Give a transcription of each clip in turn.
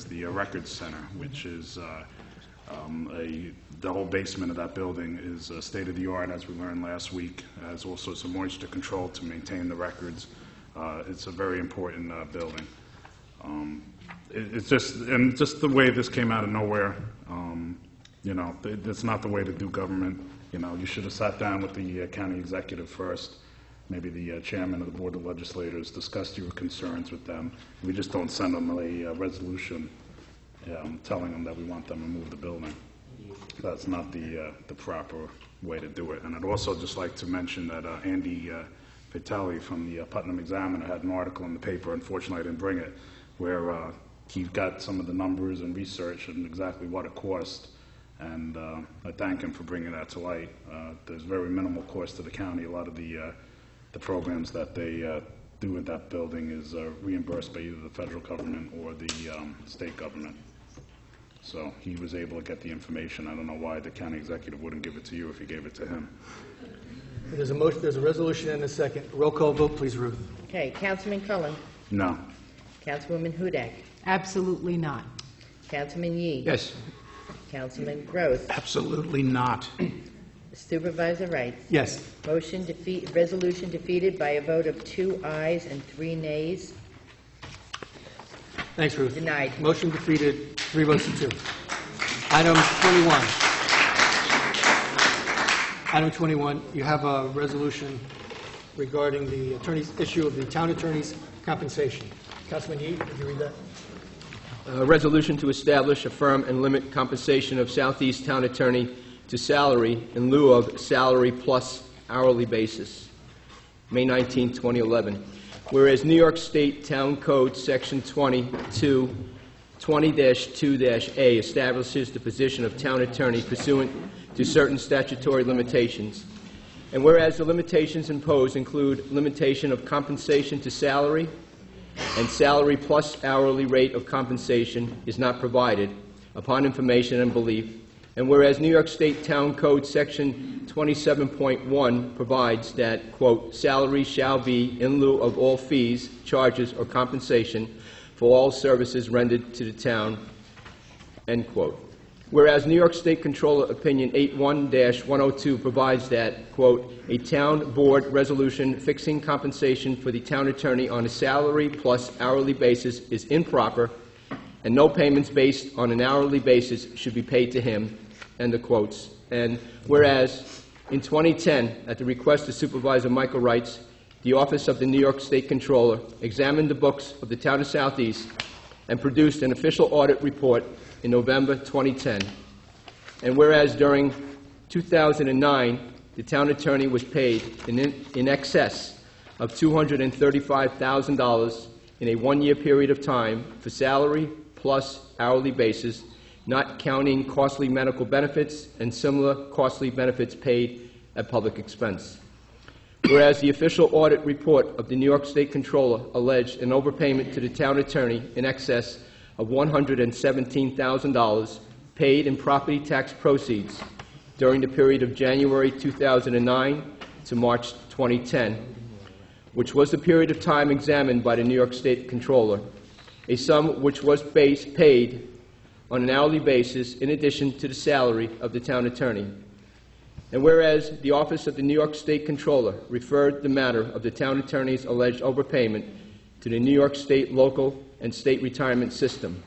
is the Records Center, which is the whole basement of that building is state-of-the-art, as we learned last week. It has all sorts of moisture control to maintain the records. It's a very important building. It's just the way this came out of nowhere. You know, it's not the way to do government. You know, you should have sat down with the county executive first, maybe the chairman of the Board of Legislators, discussed your concerns with them. We just don't send them a resolution telling them that we want them to move the building. That's not the proper way to do it. And I'd also just like to mention that Andy Vitale from the Putnam Examiner had an article in the paper, unfortunately I didn't bring it, where he got some of the numbers and research and exactly what it cost. And I thank him for bringing that to light. There's very minimal cost to the county. A lot of the programs that they do in that building is reimbursed by either the federal government or the state government. So he was able to get the information. I don't know why the county executive wouldn't give it to you if he gave it to him. There's a motion, there's a resolution and a second. Roll call vote, please, Ruth. Okay, Councilman Cullen. No. Councilwoman Hudak. Absolutely not. Councilman Yee. Yes. Councilman Gross. Absolutely not. Supervisor Wright. Yes. Resolution defeated by a vote of 2 ayes and 3 nays. Thanks, Ruth. Denied. Motion defeated, 3 votes to 2. Item 21. Item 21, you have a resolution regarding the attorney's issue of the town attorney's compensation. Councilman Yee, did you read that? A resolution to establish, affirm, and limit compensation of Southeast Town Attorney to salary in lieu of salary plus hourly basis. May 19, 2011. Whereas New York State Town Code Section 20-2-A establishes the position of town attorney pursuant to certain statutory limitations. And whereas the limitations imposed include limitation of compensation to salary and salary plus hourly rate of compensation is not provided upon information and belief. And whereas New York State Town Code Section 27.1 provides that, quote, salary shall be in lieu of all fees, charges, or compensation for all services rendered to the town, end quote. Whereas New York State Controller Opinion 81-102 provides that, quote, a town board resolution fixing compensation for the town attorney on a salary plus hourly basis is improper, and no payments based on an hourly basis should be paid to him, end of quotes. And whereas in 2010, at the request of Supervisor Michael Wrights, the Office of the New York State Controller examined the books of the town of Southeast and produced an official audit report in November 2010. And whereas during 2009, the town attorney was paid in excess of $235,000 in a one-year period of time for salary plus hourly basis, not counting costly medical benefits and similar costly benefits paid at public expense. Whereas the official audit report of the New York State Controller alleged an overpayment to the town attorney in excess of $117,000 paid in property tax proceeds during the period of January 2009 to March 2010, which was the period of time examined by the New York State Controller, a sum which was paid on an hourly basis in addition to the salary of the town attorney. And whereas the Office of the New York State Controller referred the matter of the town attorney's alleged overpayment to the New York State local and state retirement system.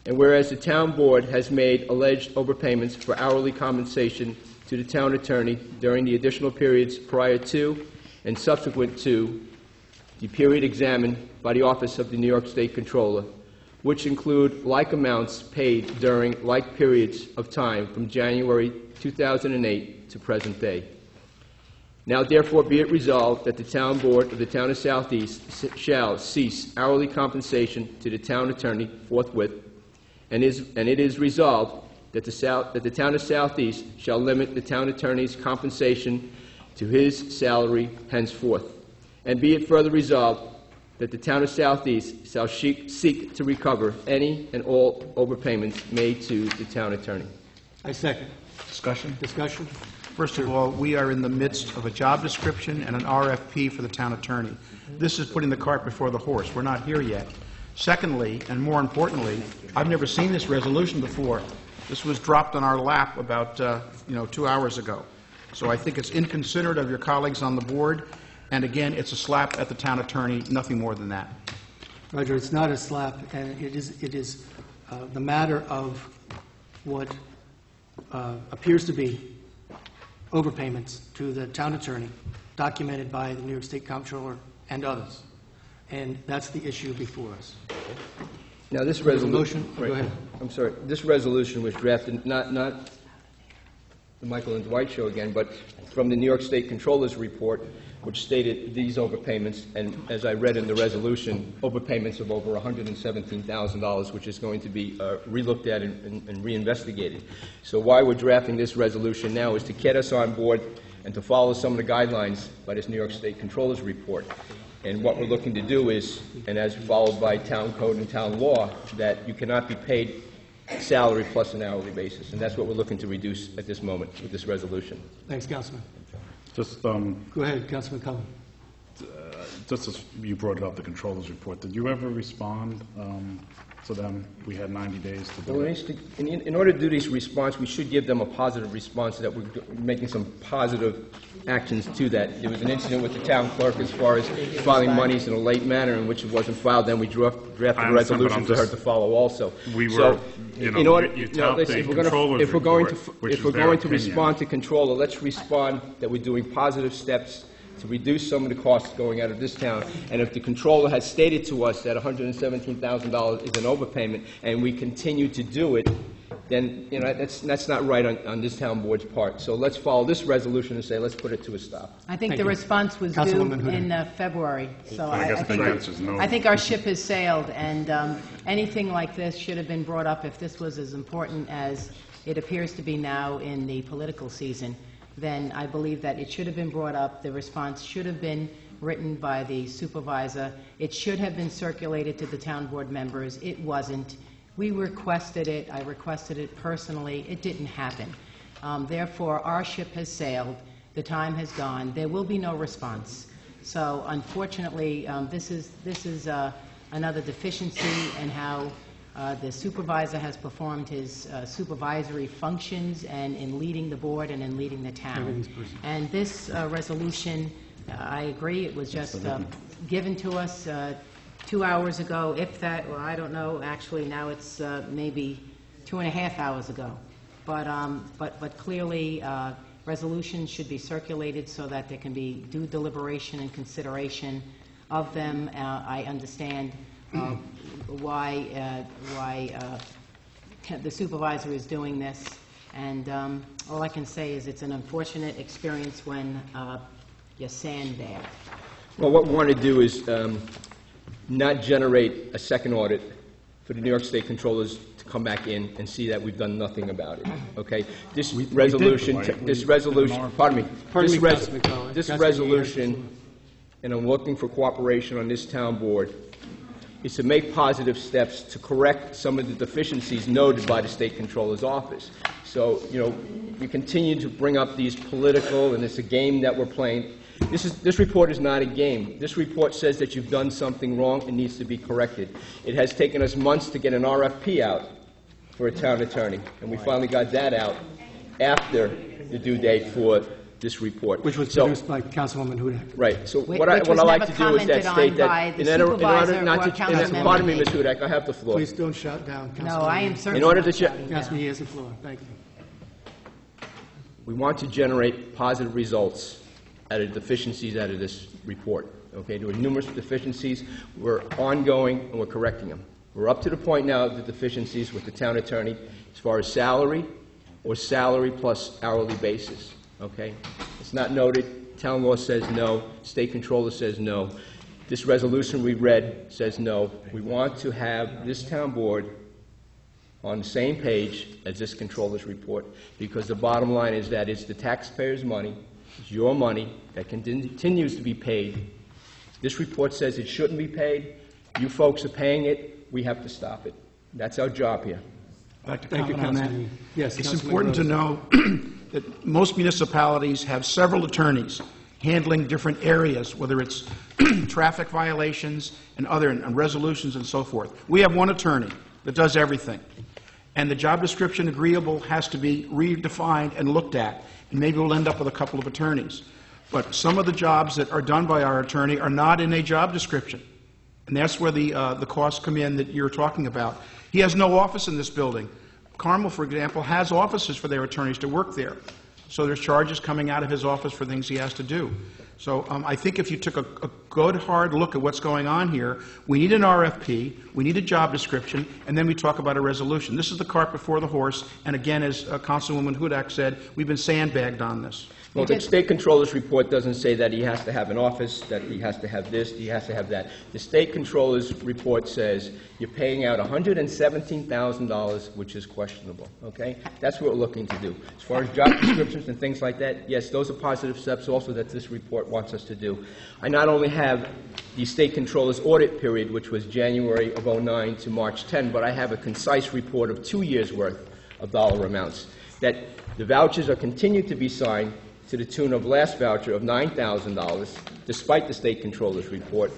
And whereas the town board has made alleged overpayments for hourly compensation to the town attorney during the additional periods prior to and subsequent to the period examined by the Office of the New York State Controller, which include like amounts paid during like periods of time from January 2008 to present day. Now therefore be it resolved that the town board of the town of Southeast shall cease hourly compensation to the town attorney forthwith, and it is resolved that the town of Southeast shall limit the town attorney's compensation to his salary henceforth. And be it further resolved that the town of Southeast shall seek to recover any and all overpayments made to the town attorney. I second. Discussion? Discussion? First of all, we are in the midst of a job description and an RFP for the town attorney. This is putting the cart before the horse. We're not here yet. Secondly, and more importantly, I've never seen this resolution before. This was dropped on our lap about 2 hours ago. So I think it's inconsiderate of your colleagues on the board, and again, it's a slap at the town attorney, nothing more than that. Roger, it's not a slap, and it is the matter of what appears to be overpayments to the town attorney, documented by the New York State Comptroller and others. And that's the issue before us. Now, this There's a resolution... motion? Go ahead. I'm sorry. This resolution was drafted, not the Michael and Dwight show again, but from the New York State Controller's report, which stated these overpayments, and as I read in the resolution, overpayments of over $117,000, which is going to be relooked at and reinvestigated. So why we're drafting this resolution now is to get us on board and to follow some of the guidelines by this New York State Controller's report. And what we're looking to do is, and as followed by town code and town law, that you cannot be paid salary plus an hourly basis. And that's what we're looking to reduce at this moment with this resolution. Thanks, Councilman. Just, Go ahead, Councilman Cullen. just as you brought it up, the controller's report, did you ever respond to them? We had 90 days to do it. In order to do this response, we should give them a positive response, that we're making some positive actions to that. There was an incident with the town clerk as far as filing monies in a late manner in which it wasn't filed. Then we drafted a understand, but resolution I'm for her just- to follow also. We were, So, you know, in order, you no, tout listen, the if we're gonna- controller's if we're going report, to, which if is we're their going to opinion. respond to controller, let's respond that we're doing positive steps to reduce some of the costs going out of this town. And if the controller has stated to us that $117,000 is an overpayment, and we continue to do it, then, that's not right on this town board's part. So let's follow this resolution and say, let's put it to a stop. I think Thank the you. response was due Councilwoman Huda. in February, so I guess the think, answer is no. I think our ship has sailed, and anything like this should have been brought up if this was as important as it appears to be now in the political season. Then I believe that it should have been brought up. The response should have been written by the supervisor. It should have been circulated to the town board members. It wasn't. We requested it. I requested it personally. It didn't happen. Therefore, our ship has sailed. The time has gone. There will be no response. So, unfortunately, this is another deficiency in how the supervisor has performed his supervisory functions and in leading the board and in leading the town. And this resolution, I agree, it was just given to us 2 hours ago, if that, well, I don't know, actually now it's maybe 2.5 hours ago. But clearly, resolutions should be circulated so that there can be due deliberation and consideration of them. I understand why the supervisor is doing this, and all I can say is it's an unfortunate experience when you sandbag. Well, what we want to do is not generate a second audit for the New York State Controllers to come back in and see that we've done nothing about it, okay? This resolution, right? this resolution, pardon me. Pardon This me, res- Councilman Cullen. This Councilman Yee has the resolution, and I'm looking for cooperation on this town board, is to make positive steps to correct some of the deficiencies noted by the State Controller's office. So, we continue to bring up these political, and it's a game that we're playing. This report is not a game. This report says that you've done something wrong and needs to be corrected. It has taken us months to get an RFP out for a town attorney, and we finally got that out after the due date for this report. Which was So- produced by Councilwoman Hudak. Right. So Which what I was like never to do is that commented on state by that the in order supervisor not or to, Councilmember pardon me, Lee. Ms. Hudak, I have the floor. Please don't shout down, No, Councilman. I am Yee. certainly In order not to shouting down. Councilman Yee has the floor. Thank you. We want to generate positive results out of deficiencies out of this report. Okay, there were numerous deficiencies. We're ongoing and we're correcting them. We're up to the point now of the deficiencies with the town attorney as far as salary or salary plus hourly basis. Okay, it's not noted. Town law says no. State controller says no. This resolution we read says no. We want to have this town board on the same page as this controller's report, because the bottom line is that it's the taxpayers' money, it's your money that continues to be paid. This report says it shouldn't be paid. You folks are paying it. We have to stop it. That's our job here. I'd like to Thank you, comment on that. Councilman Yee. Yes, It's Councilman important to Rose. know that most municipalities have several attorneys, handling different areas, whether it's traffic violations and other and resolutions and so forth. We have one attorney that does everything. And the job description agreeable has to be redefined and looked at, and maybe we'll end up with a couple of attorneys. But some of the jobs that are done by our attorney are not in a job description. And that's where the costs come in that you're talking about. He has no office in this building. Carmel, for example, has offices for their attorneys to work there. So there's charges coming out of his office for things he has to do. So I think if you took a good, hard look at what's going on here, we need an RFP, we need a job description, and then we talk about a resolution. This is the cart before the horse, and again, as Councilwoman Hudak said, we've been sandbagged on this. Well, the State Controller's report doesn't say that he has to have an office, that he has to have this, he has to have that. The State Controller's report says you're paying out $117,000, which is questionable, okay? That's what we're looking to do. As far as job descriptions and things like that, yes, those are positive steps also that this report wants us to do. I not only have the State Controller's audit period, which was January of '09 to March 10, but I have a concise report of 2 years' worth of dollar amounts, that the vouchers are continued to be signed to the tune of last voucher of $9,000, despite the State Controller's report.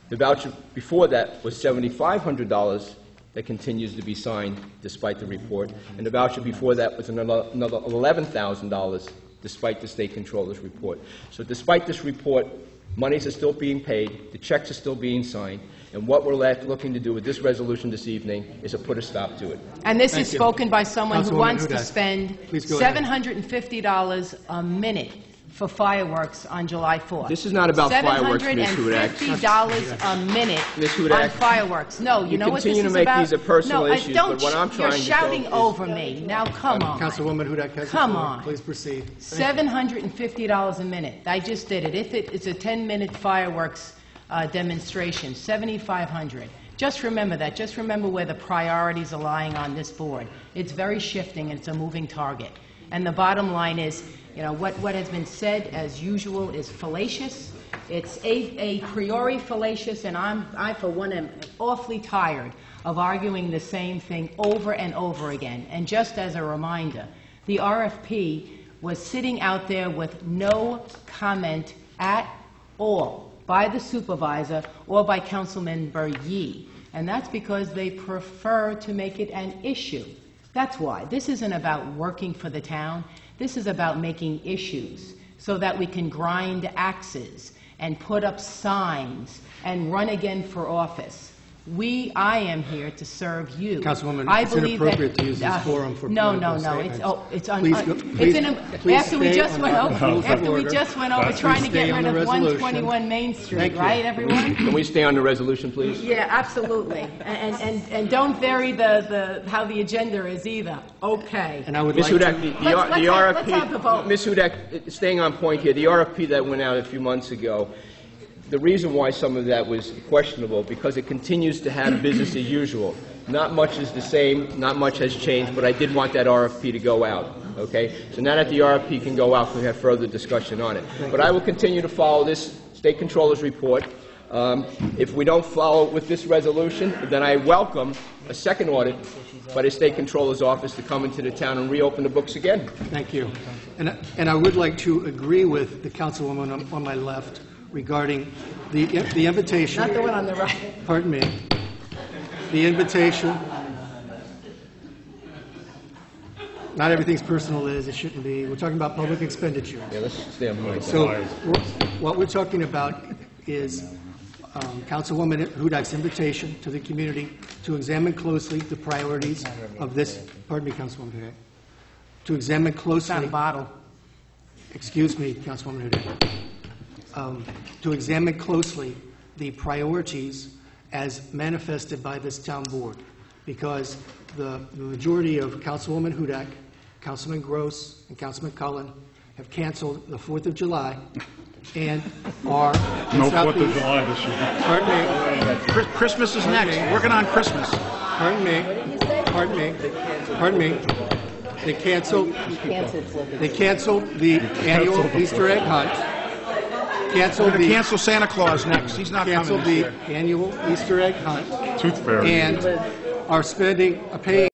The voucher before that was $7,500 that continues to be signed despite the report, and the voucher before that was another $11,000 despite the State Controller's report. So despite this report, monies are still being paid, the checks are still being signed, and what we're looking to do with this resolution this evening is to put a stop to it. And this is Thank you. spoken by someone who Councilwoman wants to Hudak. spend Please go ahead. $750 a minute for fireworks on July 4th. This is not about fireworks, Ms. Hudak. $750 a minute Ms. Hudak, on fireworks. No, you know what this is continue to make about? these a personal No, issues, don't but what I'm trying to You're shouting do is- over me. Now, come on. Councilwoman Hudak has the Come floor. on. Please proceed. $750 a minute. I just did it. If it's a 10-minute fireworks demonstration, $7,500. Just remember that. Just remember where the priorities are lying on this board. It's very shifting, and it's a moving target. And the bottom line is, you know, what has been said, as usual, is fallacious. It's a priori fallacious, and I, for one, am awfully tired of arguing the same thing over and over again. And just as a reminder, the RFP was sitting out there with no comment at all by the supervisor or by Councilman Yee. And that's because they prefer to make it an issue. That's why. This isn't about working for the town. This is about making issues so that we can grind axes and put up signs and run again for office. I am here to serve you. Councilwoman, I it's believe inappropriate that, to use this forum for no, political no, statements. it's Please go- please- please after we stay just on went the over, rules of after we order. just went over Please trying to stay get on rid the of resolution. 121 Main Street, Thank you. right, everyone? Can we stay on the resolution, please? Yeah, absolutely. And don't vary the how the agenda is either. Okay. And I would Ms. like Hudak, to... the RFP... let's have the vote. Ms. Hudak, staying on point here, the RFP that went out a few months ago, the reason why some of that was questionable, because it continues to have business as usual. Not much is the same, not much has changed, but I did want that RFP to go out, okay? So now that the RFP can go out, we can have further discussion on it. But I will continue to follow this State Controller's report. If we don't follow with this resolution, then I welcome a second audit by the State Controller's office to come into the town and reopen the books again. Thank you. And I would like to agree with the councilwoman on my left regarding the invitation... Not the one on the right. Pardon me. The invitation... Not everything's personal, Liz. It shouldn't be. We're talking about public expenditure. Yeah, let's stay on point. So what we're talking about is Councilwoman Hudak's invitation to the community to examine closely the priorities of this... Pardon me, Councilwoman Hudak. To examine closely... Not a bottle. Excuse me, Councilwoman Hudak. To examine closely the priorities as manifested by this town board, because the majority of Councilwoman Hudak, Councilman Gross, and Councilman Cullen have canceled the 4th of July and are... No 4th of July this year. Pardon me. Christmas is next. Working on Christmas. Pardon me. Pardon me. Pardon me. They canceled the annual Easter egg hunt. Canceled We're going to the cancel Santa Claus next. He's not coming canceled this the year. annual Easter egg hunt Tooth fairy. and are spending paying